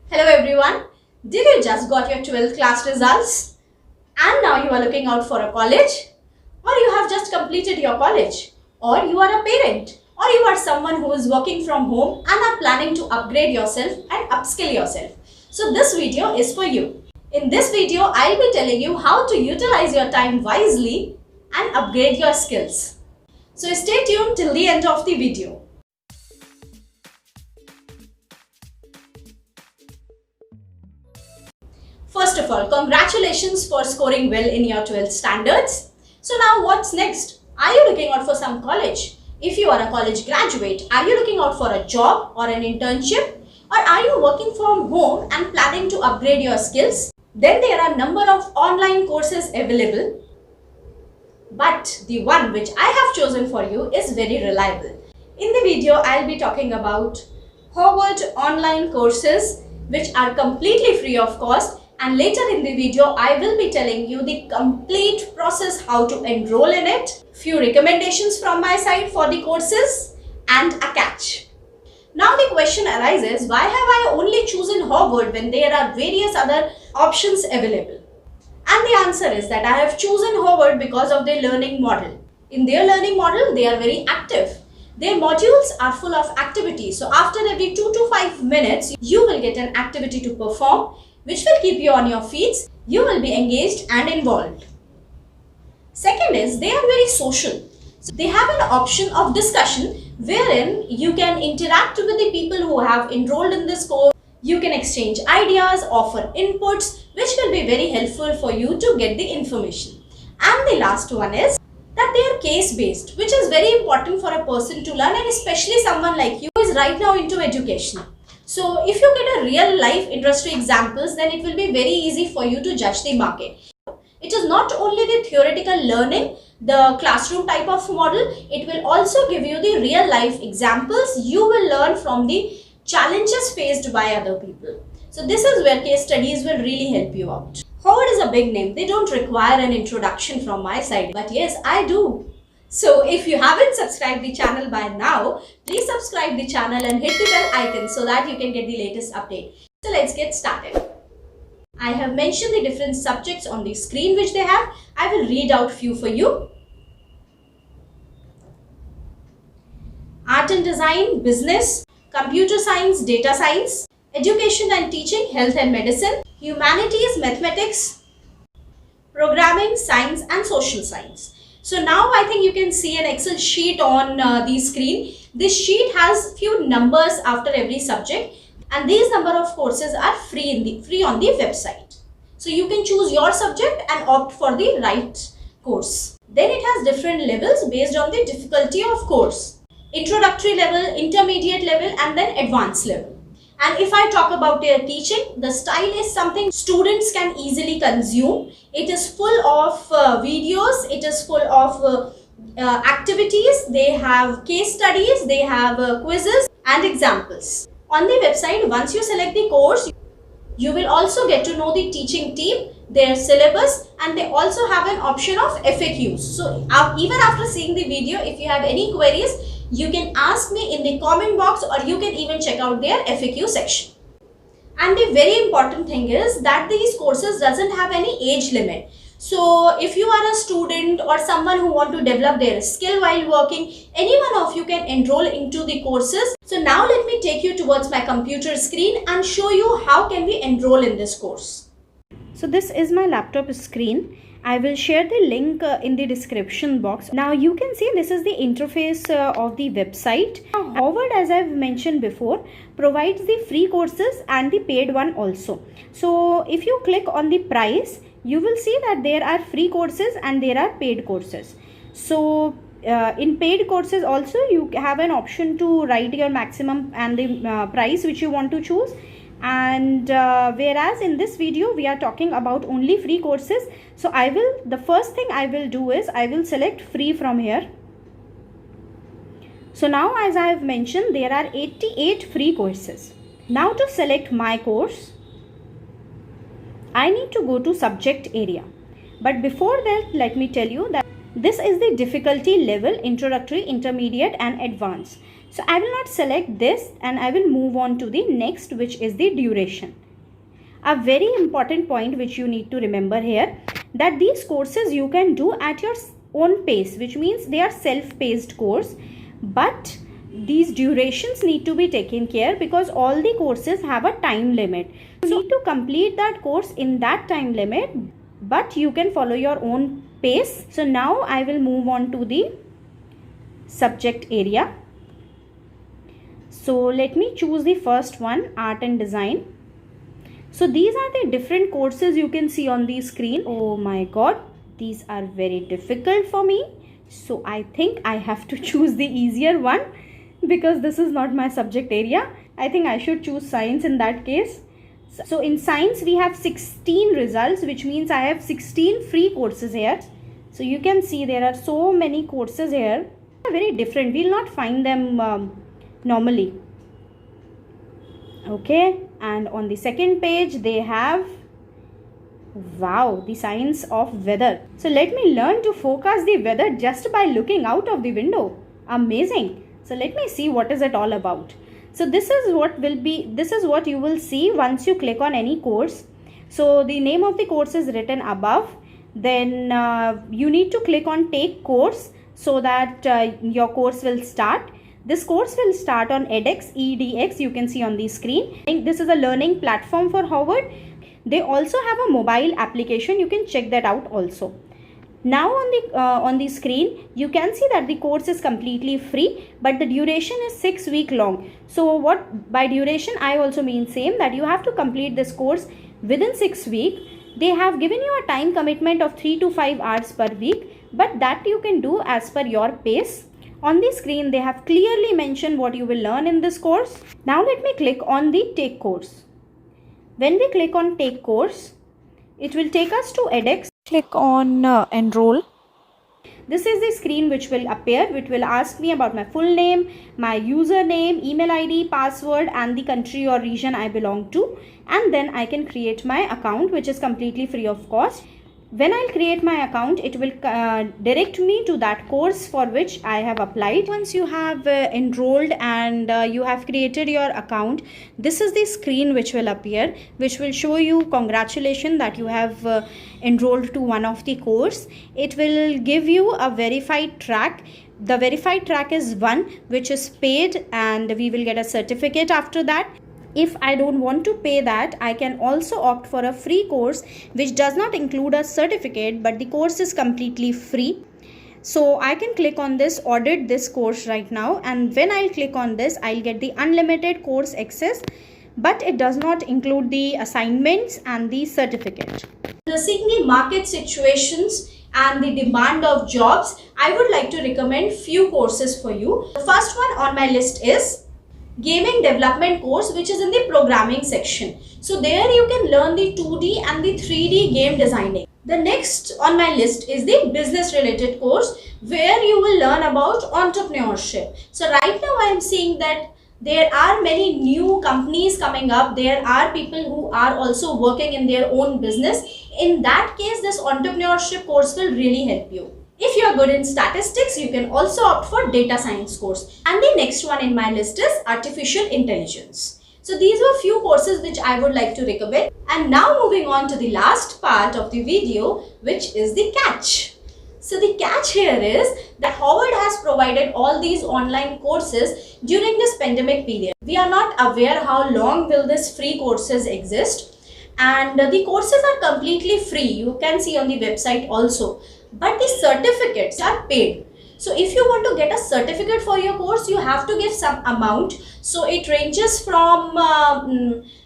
Hello everyone. Did you just got your 12th class results? And now you are looking out for a college? Or you have just completed your college? Or you are a parent? Or you are someone who is working from home and are planning to upgrade yourself and upskill yourself? So this video is for you. In this video, I'll be telling you how to utilize your time wisely and upgrade your skills. So stay tuned till the end of the video. First of all, congratulations for scoring well in your 12th standards. So now what's next? Are you looking out for some college? If you are a college graduate, are you looking out for a job or an internship? Or are you working from home and planning to upgrade your skills? Then there are a number of online courses available. But the one which I have chosen for you is very reliable. In the video, I'll be talking about Harvard online courses which are completely free of cost, and later in the video I will be telling you the complete process how to enroll in it, few recommendations from my side for the courses and a catch. Now the question arises, why have I only chosen Harvard when there are various other options available? And the answer is that I have chosen Harvard because of their learning model. In their learning model, they are very active. Their modules are full of activities. So after every 2 to 5 minutes, you will get an activity to perform, which will keep you on your feet. You will be engaged and involved. Second is, they are very social. So they have an option of discussion wherein you can interact with the people who have enrolled in this course. You can exchange ideas, offer inputs, which will be very helpful for you to get the information. And the last one is that they are case-based, which is very important for a person to learn, and especially someone like you who is right now into education. So if you get a real life industry examples, then it will be very easy for you to judge the market. It is not only the theoretical learning, the classroom type of model, it will also give you the real life examples. You will learn from the challenges faced by other people. So this is where case studies will really help you out. Harvard is a big name. They don't require an introduction from my side. But yes, I do. So if you haven't subscribed the channel by now, please subscribe the channel and hit the bell icon so that you can get the latest update. So let's get started. I have mentioned the different subjects on the screen which they have. I will read out few for you. Art and design, business, computer science, data science, education and teaching, health and medicine, humanities, mathematics, programming, science and social science. So now I think you can see an Excel sheet on the screen. This sheet has few numbers after every subject, and these number of courses are free on the website. So you can choose your subject and opt for the right course. Then it has different levels based on the difficulty of course. Introductory level, intermediate level and then advanced level. And if I talk about their teaching, the style is something students can easily consume. It is full of videos, it is full of activities, they have case studies, they have quizzes and examples. On the website, once you select the course, you will also get to know the teaching team, their syllabus, and they also have an option of FAQs. So even after seeing the video, if you have any queries, you can ask me in the comment box, or you can even check out their FAQ section. And the very important thing is that these courses doesn't have any age limit. So if you are a student or someone who want to develop their skill while working, any one of you can enroll into the courses. So now let me take you towards my computer screen and show you how can we enroll in this course. So this is my laptop screen. I will share the link in the description box. Now you can see this is the interface of the website. Harvard, as I've mentioned before, provides the free courses and the paid one also. So if you click on the price, you will see that there are free courses and there are paid courses. So in paid courses also you have an option to write your maximum and the price which you want to choose. And whereas in this video we are talking about only free courses, so the first thing I will do is I will select free from here. So now, as I have mentioned, there are 88 free courses. Now to select my course, I need to go to subject area. But before that, let me tell you that this is the difficulty level: introductory, intermediate and advanced. So I will not select this and I will move on to the next, which is the duration. A very important point which you need to remember here, that these courses you can do at your own pace, which means they are self-paced course, but these durations need to be taken care because all the courses have a time limit. You need to complete that course in that time limit, but you can follow your own pace. So now I will move on to the subject area. So let me choose the first one, art and design. So these are the different courses you can see on the screen. Oh my god, these are very difficult for me. So I think I have to choose the easier one because this is not my subject area. I think I should choose science in that case. So in science we have 16 results, which means I have 16 free courses here. So you can see there are so many courses here. They are very different. We will not find them normally. Okay, and on the second page they have, wow, the science of weather. So let me learn to forecast the weather just by looking out of the window. Amazing. So let me see what is it all about. So this is what you will see once you click on any course. So the name of the course is written above. Then you need to click on take course so that your course will start. This course will start on edX, EDX, you can see on the screen. This is a learning platform for Harvard. They also have a mobile application, you can check that out also. Now on the screen, you can see that the course is completely free, but the duration is 6 weeks long. So what by duration, I also mean same, that you have to complete this course within 6 weeks. They have given you a time commitment of 3 to 5 hours per week, but that you can do as per your pace. On the screen, they have clearly mentioned what you will learn in this course. Now let me click on the take course. When we click on take course, it will take us to edX. Click on enroll. This is the screen which will appear, which will ask me about my full name, my username, email ID, password and the country or region I belong to. And then I can create my account, which is completely free of cost. When I'll create my account, it will direct me to that course for which I have applied. Once you have enrolled and you have created your account, this is the screen which will appear, which will show you congratulations that you have enrolled to one of the course. It will give you a verified track. The verified track is one which is paid, and we will get a certificate after that. If I don't want to pay that, I can also opt for a free course which does not include a certificate, but the course is completely free. So I can click on this, audit this course right now, and when I'll click on this, I'll get the unlimited course access, but it does not include the assignments and the certificate. Seeing the market situations and the demand of jobs, I would like to recommend few courses for you. The first one on my list is Gaming Development course, which is in the programming section. So there you can learn the 2D and the 3D game designing. The next on my list is the business related course, where you will learn about entrepreneurship. So right now I am seeing that there are many new companies coming up. There are people who are also working in their own business. In that case, this entrepreneurship course will really help you. If you are good in statistics, you can also opt for data science course. And the next one in my list is artificial intelligence. So these were few courses which I would like to recommend. And now moving on to the last part of the video, which is the catch. So the catch here is that Harvard has provided all these online courses during this pandemic period. We are not aware how long will these free courses exist. And the courses are completely free. You can see on the website also. But the certificates are paid. So if you want to get a certificate for your course, you have to give some amount. So it ranges from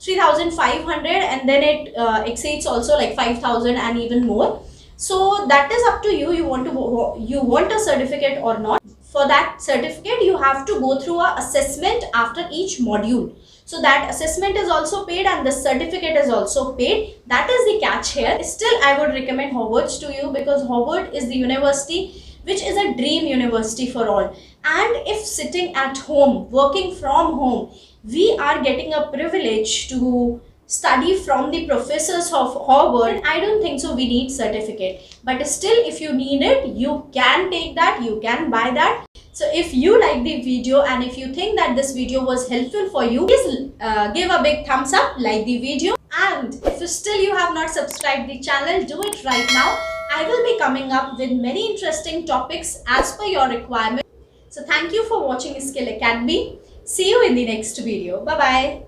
3,500 and then it exceeds also like 5,000 and even more. So that is up to you. You want a certificate or not. For that certificate, you have to go through an assessment after each module. So that assessment is also paid and the certificate is also paid. That is the catch here. Still, I would recommend Harvard to you because Harvard is the university which is a dream university for all. And if sitting at home, working from home, we are getting a privilege to study from the professors of Harvard, I don't think so we need certificate. But still, if you need it, you can take that, you can buy that. So if you like the video and if you think that this video was helpful for you, please give a big thumbs up, like the video, and if still you have not subscribed the channel, do it right now. I will be coming up with many interesting topics as per your requirement. So thank you for watching Skill Academy. See you in the next video. Bye bye.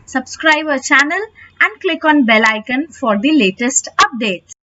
Subscribe our channel and click on bell icon for the latest updates.